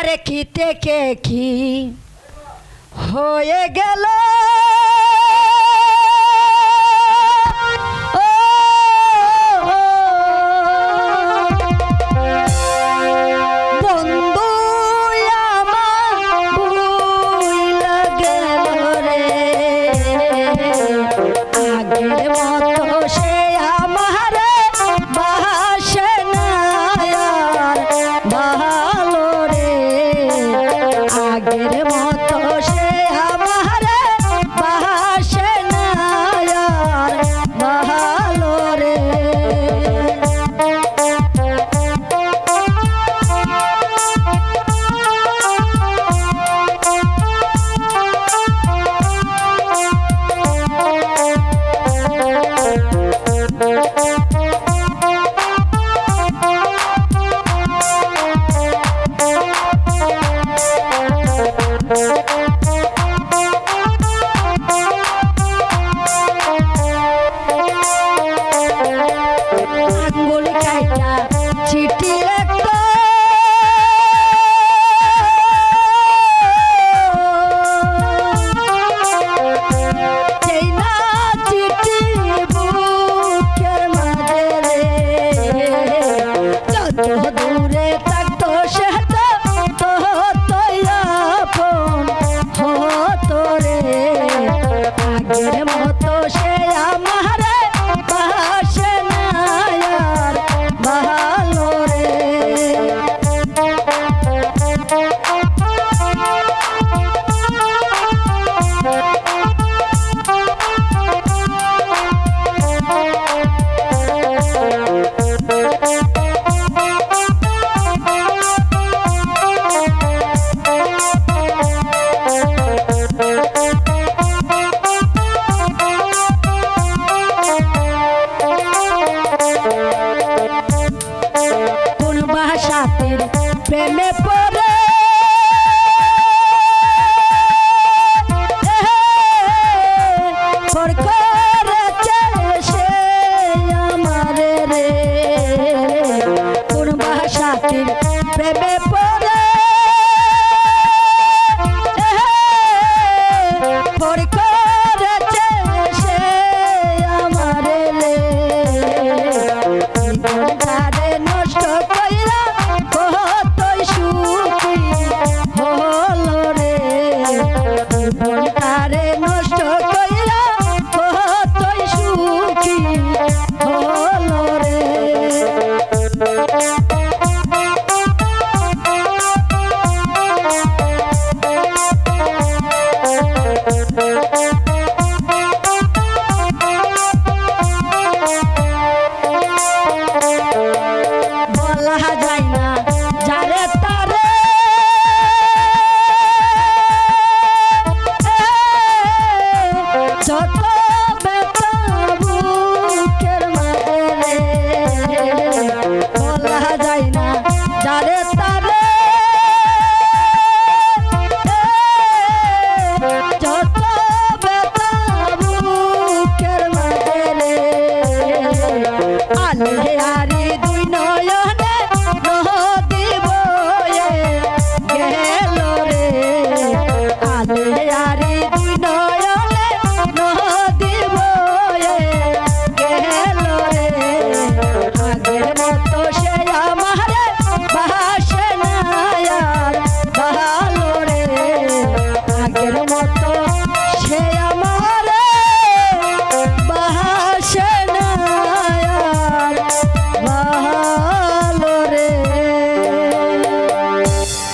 আরে কি থেকে কি হয়ে গেল প্রেমে পড়ে পর করেছে সে আমারে রে কোন ভাষাটির প্রেমে পড়ে পর করেছে সে আমারে রে জীবনটারে নষ্ট কইরা কতই সুখী হলো রে জীবনটারে নষ্ট কইরা কতই সুখী হলো রে বলা যায় না যারে তারে যত ব্যথা বুকের মাঝে বলা যায় না যারে তারে যত ব্যথা বুকের মাঝে আলে আরে দুই নয়নে নদী বয়ে গেল রে আলে আরে দুই নয়নে নদী বয়ে গেল রে আগের মতো সে আমারে ভাসে না আর ভালো রে আগের মতো